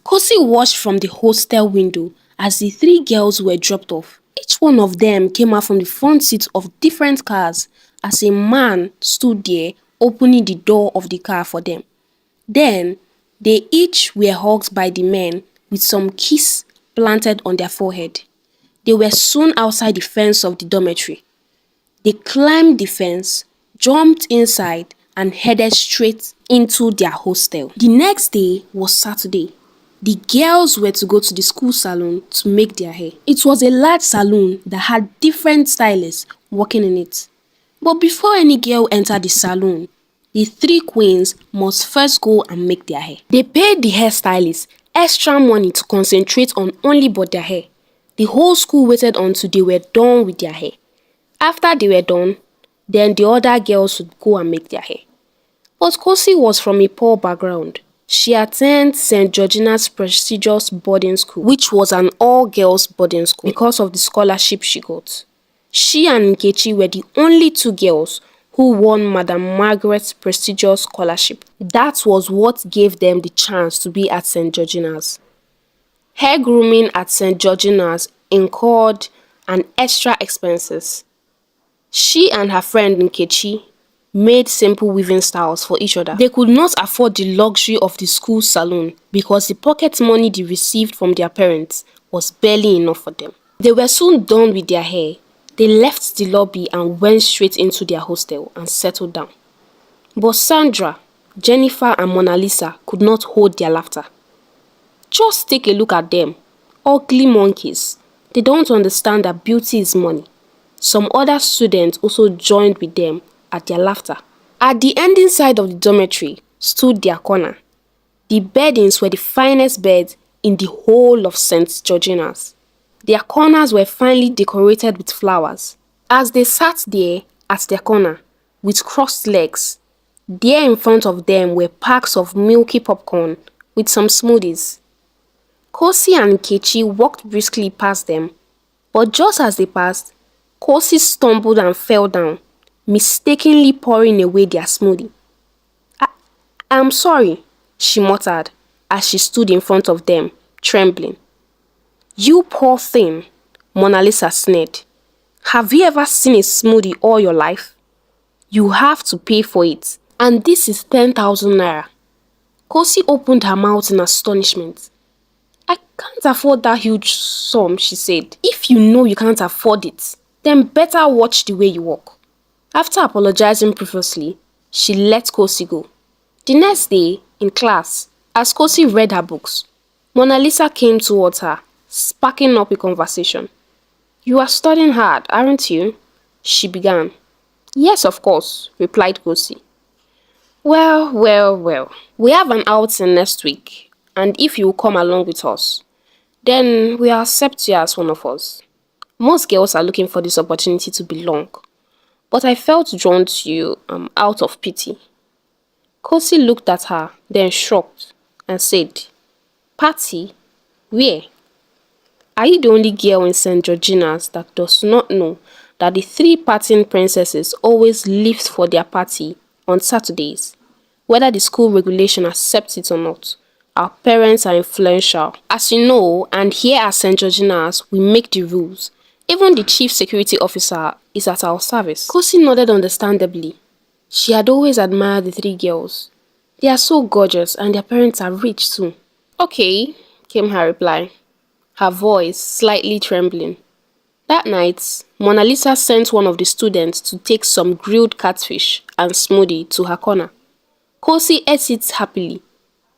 Kosi watched from the hostel window as the three girls were dropped off. Each one of them came out from the front seat of different cars as a man stood there opening the door of the car for them. Then, they each were hugged by the men with some kiss planted on their forehead. They were soon outside the fence of the dormitory. They climbed the fence, jumped inside, and headed straight into their hostel. The next day was Saturday. The girls were to go to the school salon to make their hair. It was a large salon that had different stylists working in it. But before any girl entered the salon, the three queens must first go and make their hair. They paid the hairstylist extra money to concentrate on only but their hair. The whole school waited until they were done with their hair. After they were done, then the other girls would go and make their hair. But Kosi was from a poor background. She attended St. Georgina's prestigious boarding school, which was an all-girls boarding school because of the scholarship she got. She and Nkechi were the only two girls who won Madam Margaret's prestigious scholarship. That was what gave them the chance to be at St. Georgina's. Hair grooming at St. Georgina's incurred an extra expenses. She and her friend Nkechi made simple weaving styles for each other. They could not afford the luxury of the school salon because the pocket money they received from their parents was barely enough for them. They were soon done with their hair. They left the lobby and went straight into their hostel and settled down. But Sandra, Jennifer and Mona Lisa could not hold their laughter. Just take a look at them. Ugly monkeys. They don't understand that beauty is money. Some other students also joined with them at their laughter. At the ending side of the dormitory stood their corner. The beddings were the finest beds in the whole of St. Georgina's. Their corners were finely decorated with flowers. As they sat there at their corner with crossed legs, there in front of them were packs of milky popcorn with some smoothies. Kosi and Nkechi walked briskly past them, but just as they passed, Kosi stumbled and fell down, mistakenly pouring away their smoothie. I'm sorry, she muttered as she stood in front of them, trembling. You poor thing, Mona Lisa sneered. Have you ever seen a smoothie all your life? You have to pay for it, and this is 10,000 naira. Kosi opened her mouth in astonishment. I can't afford that huge sum, she said. If you know you can't afford it, then better watch the way you walk. After apologizing profusely, she let Kosi go. The next day, in class, as Kosi read her books, Mona Lisa came towards her, sparking up a conversation. You are studying hard, aren't you? She began. Yes, of course, replied Kosi. Well. We have an outing next week, and if you will come along with us, then we'll accept you as one of us. Most girls are looking for this opportunity to belong, but I felt drawn to you out of pity. Kosi looked at her, then shrugged and said, Party? Where? Are you the only girl in St. Georgina's that does not know that the three partying princesses always leave for their party on Saturdays? Whether the school regulation accepts it or not, our parents are influential. As you know, and here at St. Georgina's, we make the rules. Even the chief security officer is at our service. Kosi nodded understandably. She had always admired the three girls. They are so gorgeous and their parents are rich too. Okay, came her reply, her voice slightly trembling. That night, Mona Lisa sent one of the students to take some grilled catfish and smoothie to her corner. Kosi ate it happily.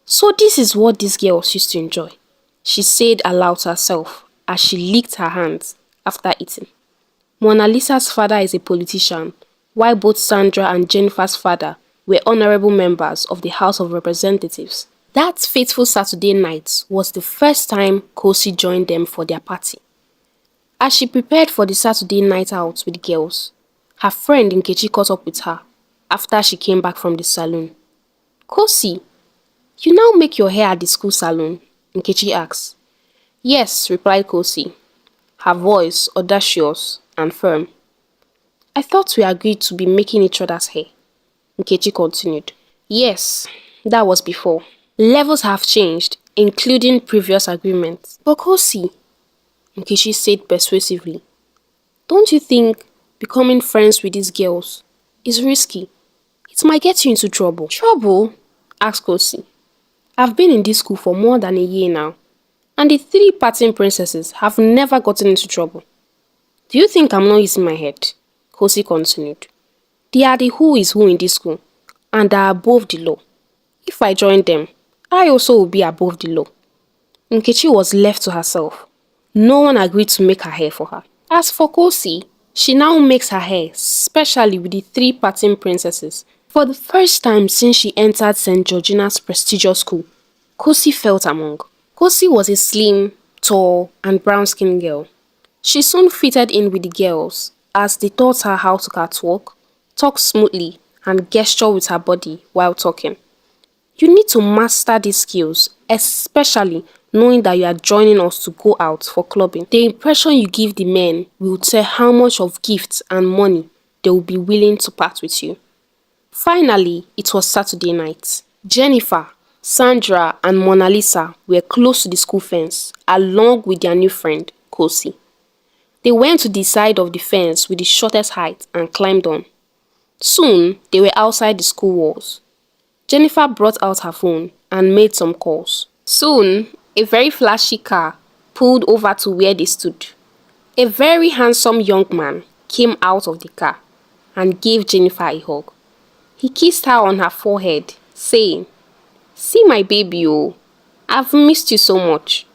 So this is what these girls used to enjoy, she said aloud to herself as she licked her hands after eating. Mona Lisa's father is a politician, while both Sandra and Jennifer's father were honorable members of the House of Representatives. That fateful Saturday night was the first time Kosi joined them for their party. As she prepared for the Saturday night out with the girls, her friend Nkechi caught up with her after she came back from the salon. Kosi, you now make your hair at the school salon? Nkechi asked. Yes, replied Kosi, her voice audacious and firm. I thought we agreed to be making each other's hair, Nkechi continued. Yes, that was before. Levels have changed. including previous agreements. But Kosi, Nkechi said persuasively, don't you think becoming friends with these girls is risky? It might get you into trouble. Trouble? Asked Kosi. I've been in this school for more than a year now, and the three parting princesses have never gotten into trouble. Do you think I'm not using my head? Kosi continued. They are the who is who in this school, and are above the law. If I join them, I also will be above the law. Nkechi was left to herself. No one agreed to make her hair for her. As for Kosi, she now makes her hair, specially with the three parting princesses. For the first time since she entered St. Georgina's prestigious school, Kosi felt among. Kosi was a slim, tall, and brown-skinned girl. She soon fitted in with the girls as they taught her how to catwalk, talk smoothly, and gesture with her body while talking. You need to master these skills, especially knowing that you are joining us to go out for clubbing. The impression you give the men will tell how much of gifts and money they will be willing to part with you. Finally, it was Saturday night. Jennifer, Sandra, and Mona Lisa were close to the school fence, along with their new friend, Kosi. They went to the side of the fence with the shortest height and climbed on. Soon, they were outside the school walls. Jennifer brought out her phone and made some calls. Soon, a very flashy car pulled over to where they stood. A very handsome young man came out of the car and gave Jennifer a hug. He kissed her on her forehead, saying, "See my baby, oh, I've missed you so much."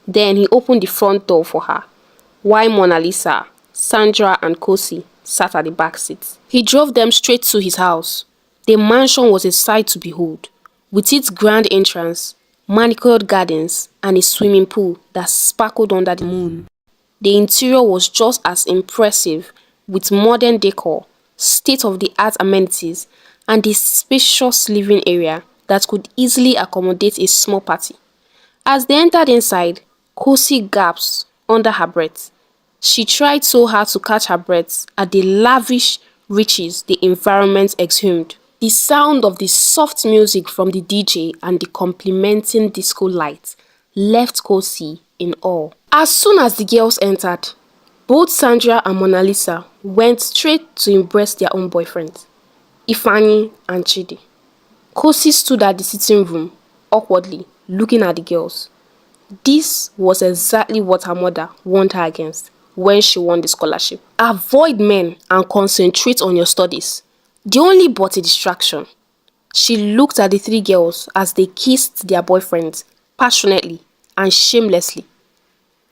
Then he opened the front door for her, while Mona Lisa, Sandra, and Kosi sat at the back seat. He drove them straight to his house. The mansion was a sight to behold, with its grand entrance, manicured gardens, and a swimming pool that sparkled under the moon. The interior was just as impressive, with modern decor, state-of-the-art amenities, and a spacious living area that could easily accommodate a small party. As they entered inside, Kosi gasped under her breath. She tried so hard to catch her breath at the lavish riches the environment exhumed. The sound of the soft music from the DJ and the complementing disco lights left Kosi in awe. As soon as the girls entered, both Sandra and Mona Lisa went straight to embrace their own boyfriends, Ifeanyi and Chidi. Kosi stood at the sitting room, awkwardly, looking at the girls. This was exactly what her mother warned her against when she won the scholarship. Avoid men and concentrate on your studies. The only but a distraction. She looked at the three girls as they kissed their boyfriends passionately and shamelessly.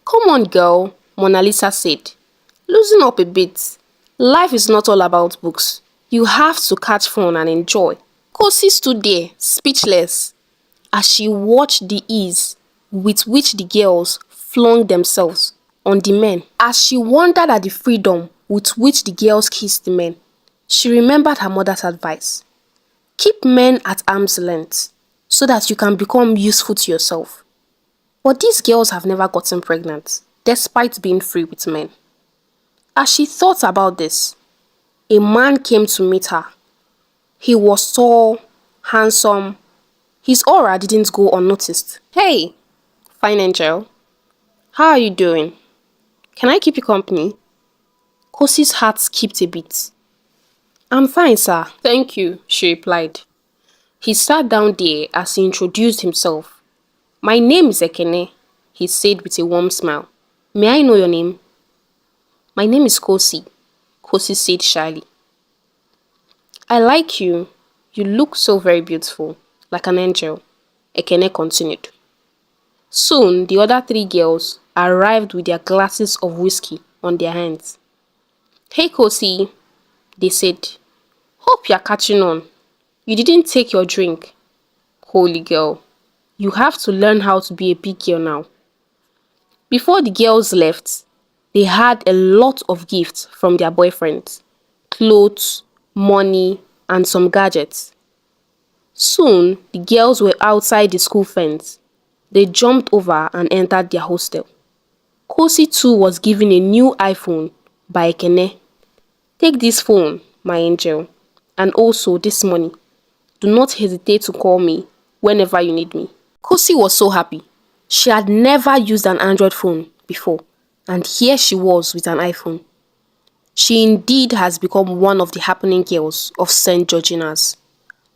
Come on, girl, Mona Lisa said. Loosen up a bit. Life is not all about books. You have to catch fun and enjoy. Kosi stood there, speechless, as she watched the ease with which the girls flung themselves on the men. As she wondered at the freedom with which the girls kissed the men, she remembered her mother's advice. Keep men at arm's length so that you can become useful to yourself. But these girls have never gotten pregnant, despite being free with men. As she thought about this, a man came to meet her. He was tall, handsome. His aura didn't go unnoticed. Hey, fine angel. How are you doing? Can I keep you company? Kosi's heart skipped a beat. I'm fine, sir. Thank you, she replied. He sat down there as he introduced himself. My name is Ekene, he said with a warm smile. May I know your name? My name is Kosi, Kosi said shyly. I like you. You look so very beautiful, like an angel, Ekene continued. Soon, the other three girls arrived with their glasses of whiskey on their hands. Hey, Kosi, they said. Hope you're catching on. You didn't take your drink. Holy girl, you have to learn how to be a big girl now. Before the girls left, they had a lot of gifts from their boyfriends, clothes, money, and some gadgets. Soon, the girls were outside the school fence. They jumped over and entered their hostel. Kosi too was given a new iPhone by Ekene. Take this phone, my angel, and also this money. Do not hesitate to call me whenever you need me. Kosi was so happy. She had never used an Android phone before, and here she was with an iPhone. She indeed has become one of the happening girls of St. Georgina's.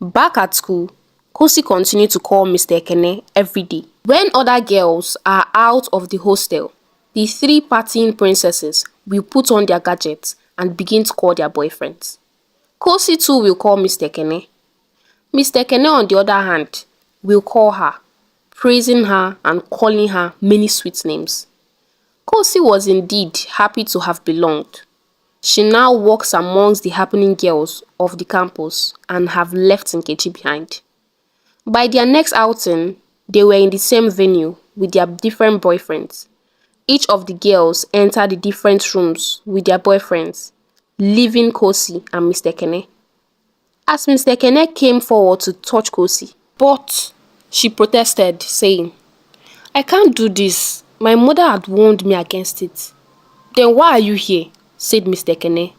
Back at school, Kosi continued to call Mr. Ekene every day. When other girls are out of the hostel, the three partying princesses will put on their gadgets and begin to call their boyfriends. Kosi too will call Mr. Ekene. Mr. Ekene, on the other hand, will call her, praising her and calling her many sweet names. Kosi was indeed happy to have belonged. She now walks amongst the happening girls of the campus and have left Nkechi behind. By their next outing, they were in the same venue with their different boyfriends. Each of the girls entered the different rooms with their boyfriends, leaving Kosi and Mr. Kene. As Mr. Kene came forward to touch Kosi, but she protested, saying, "I can't do this. My mother had warned me against it." "Then why are you here?" said Mr. Kene.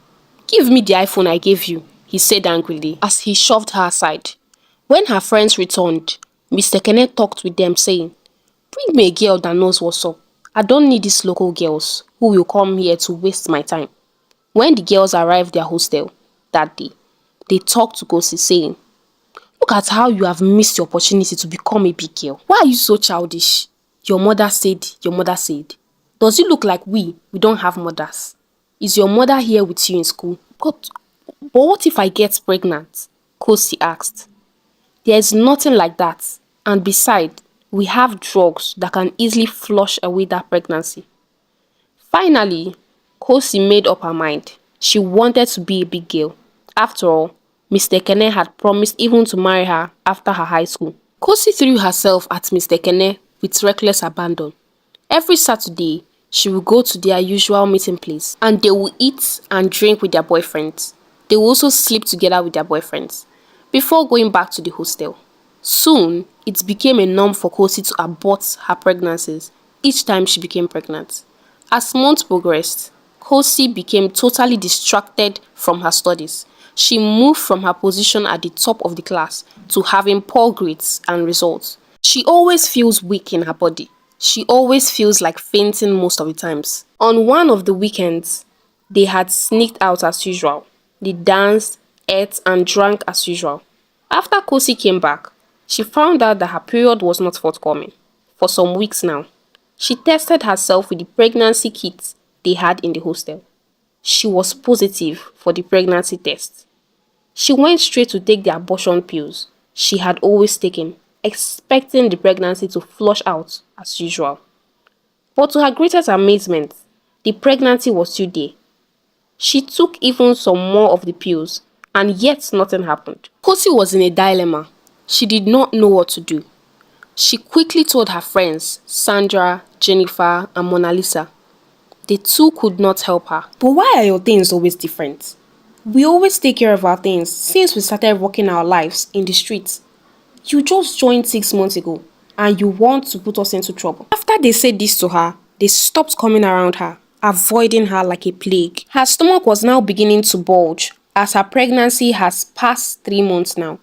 "Give me the iPhone I gave you," he said angrily as he shoved her aside. When her friends returned, Mr. Kene talked with them, saying, "Bring me a girl that knows what's up. I don't need these local girls who will come here to waste my time." When the girls arrived their hostel that day, they talked to Kosi, saying, "Look at how you have missed your opportunity to become a big girl. Why are you so childish? Your mother said, your mother said. Does it look like we don't have mothers? Is your mother here with you in school?" But what if I get pregnant?" Kosi asked. "There is nothing like that. And besides, we have drugs that can easily flush away that pregnancy." Finally, Kosi made up her mind. She wanted to be a big girl. After all, Mr. Kene had promised even to marry her after her high school. Kosi threw herself at Mr. Kene with reckless abandon. Every Saturday, she will go to their usual meeting place and they will eat and drink with their boyfriends. They will also sleep together with their boyfriends before going back to the hostel. Soon, it became a norm for Kosi to abort her pregnancies each time she became pregnant. As months progressed, Kosi became totally distracted from her studies. She moved from her position at the top of the class to having poor grades and results. She always feels weak in her body. She always feels like fainting most of the times. On one of the weekends, they had sneaked out as usual. They danced, ate, and drank as usual. After Kosi came back, she found out that her period was not forthcoming for some weeks now. She tested herself with the pregnancy kit they had in the hostel. She was positive for the pregnancy test. She went straight to take the abortion pills she had always taken, expecting the pregnancy to flush out as usual. But to her greatest amazement, the pregnancy was still there. She took even some more of the pills, and yet nothing happened. Kosi was in a dilemma. She did not know what to do. She quickly told her friends, Sandra, Jennifer, and Mona Lisa. They too could not help her. "But why are your things always different? We always take care of our things since we started working our lives in the streets. You just joined 6 months ago, and you want to put us into trouble." After they said this to her, they stopped coming around her, avoiding her like a plague. Her stomach was now beginning to bulge as her pregnancy has passed 3 months now.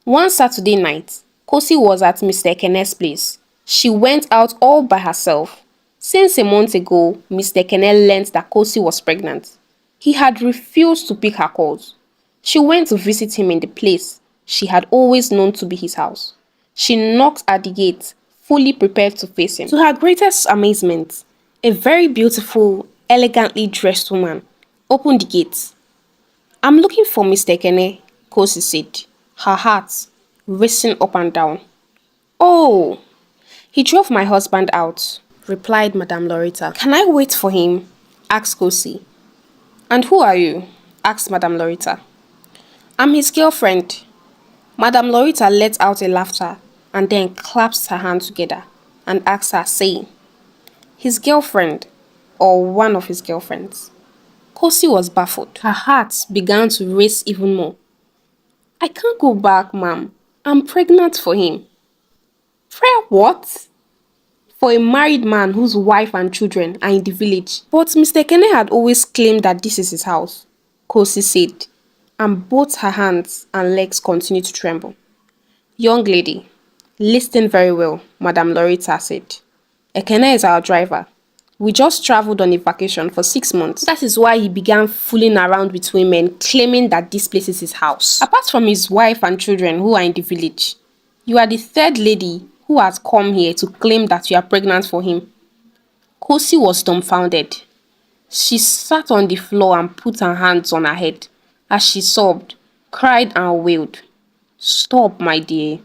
One Saturday night, Kosi was at Mr. Ekene's place. She went out all by herself. Since a month ago, Mr. Ekene learnt that Kosi was pregnant. He had refused to pick her calls. She went to visit him in the place she had always known to be his house. She knocked at the gate, fully prepared to face him. To her greatest amazement, a very beautiful, elegantly dressed woman opened the gate. "I'm looking for Mr. Ekene," Kosi said, her heart racing up and down. "Oh, he drove my husband out," replied Madame Loretta. "Can I wait for him?" asked Kosi. "And who are you?" asked Madame Loretta. "I'm his girlfriend." Madame Loretta let out a laughter and then clasped her hands together and asked her, saying, "His girlfriend, or one of his girlfriends?" Kosi was baffled. Her heart began to race even more. "I can't go back, ma'am. I'm pregnant for him." What? For a married man whose wife and children are in the village. But Mr. Kene had always claimed that this is his house, Kosi said, and both her hands and legs continued to tremble. "Young lady, Listen very well, Madam Loretta said. Ekene is our driver. We just traveled on a vacation for 6 months. That is why he began fooling around with women, claiming that this place is his house. Apart from his wife and children who are in the village, you are the third lady who has come here to claim that you are pregnant for him. Kosi was dumbfounded. She sat on the floor and put her hands on her head as she sobbed, cried and wailed. Stop, my dear.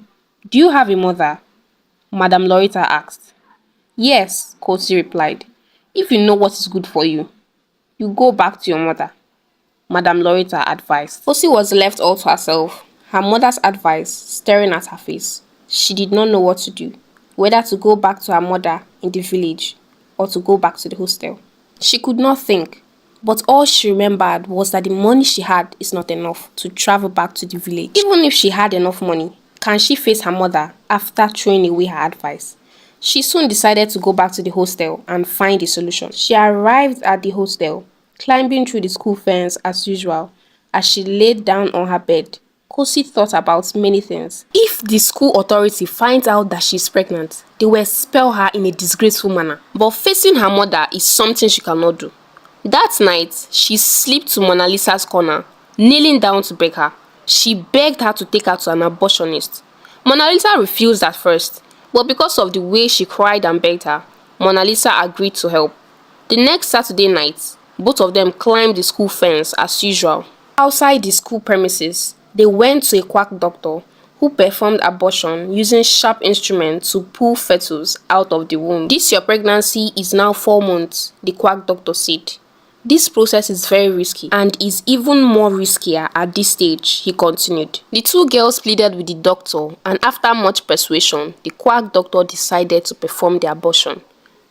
Do you have a mother? Madam Loretta asked. Yes, Kosi replied. If you know what is good for you, you go back to your mother, Madam Loretta advised. Kosi was left all to herself, her mother's advice staring at her face. She did not know what to do, whether to go back to her mother in the village or to go back to the hostel. She could not think, but all she remembered was that the money she had is not enough to travel back to the village. Even if she had enough money, can she face her mother after throwing away her advice? She soon decided to go back to the hostel and find a solution. She arrived at the hostel, climbing through the school fence as usual. As she laid down on her bed, Kosi thought about many things. If the school authority finds out that she's pregnant, they will expel her in a disgraceful manner. But facing her mother is something she cannot do. That night, she slipped to Mona Lisa's corner, kneeling down to beg her. She begged her to take her to an abortionist. Mona Lisa refused at first, but because of the way she cried and begged her, Mona Lisa agreed to help. The next Saturday night, both of them climbed the school fence as usual. Outside the school premises, they went to a quack doctor who performed abortion using sharp instruments to pull fetus out of the womb. This your pregnancy is now 4 months, the quack doctor said. This process is very risky and is even more riskier at this stage, he continued. The two girls pleaded with the doctor, and after much persuasion, the quack doctor decided to perform the abortion.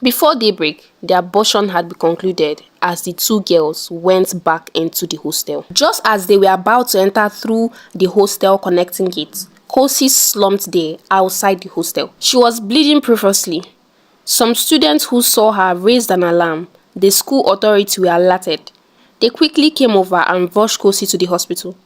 Before daybreak, the abortion had been concluded as the two girls went back into the hostel. Just as they were about to enter through the hostel connecting gate, Kosi slumped there outside the hostel. She was bleeding profusely. Some students who saw her raised an alarm. The school authority were alerted. They quickly came over and rushed Kosi to the hospital.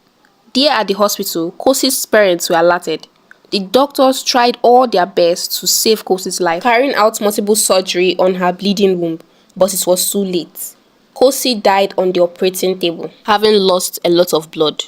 There at the hospital, Kosi's parents were alerted. The doctors tried all their best to save Kosi's life, carrying out multiple surgery on her bleeding womb, but it was too late. Kosi died on the operating table, having lost a lot of blood.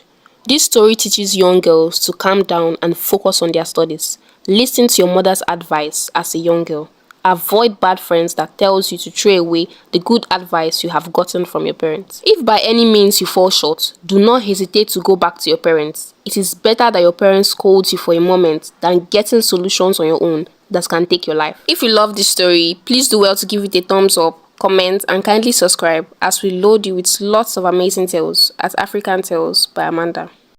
This story teaches young girls to calm down and focus on their studies. Listen to your mother's advice as a young girl. Avoid bad friends that tells you to throw away the good advice you have gotten from your parents. If by any means you fall short, do not hesitate to go back to your parents. It is better that your parents scold you for a moment than getting solutions on your own that can take your life. If you love this story, please do well to give it a thumbs up, comment, and kindly subscribe as we load you with lots of amazing tales at African Tales by Amanda.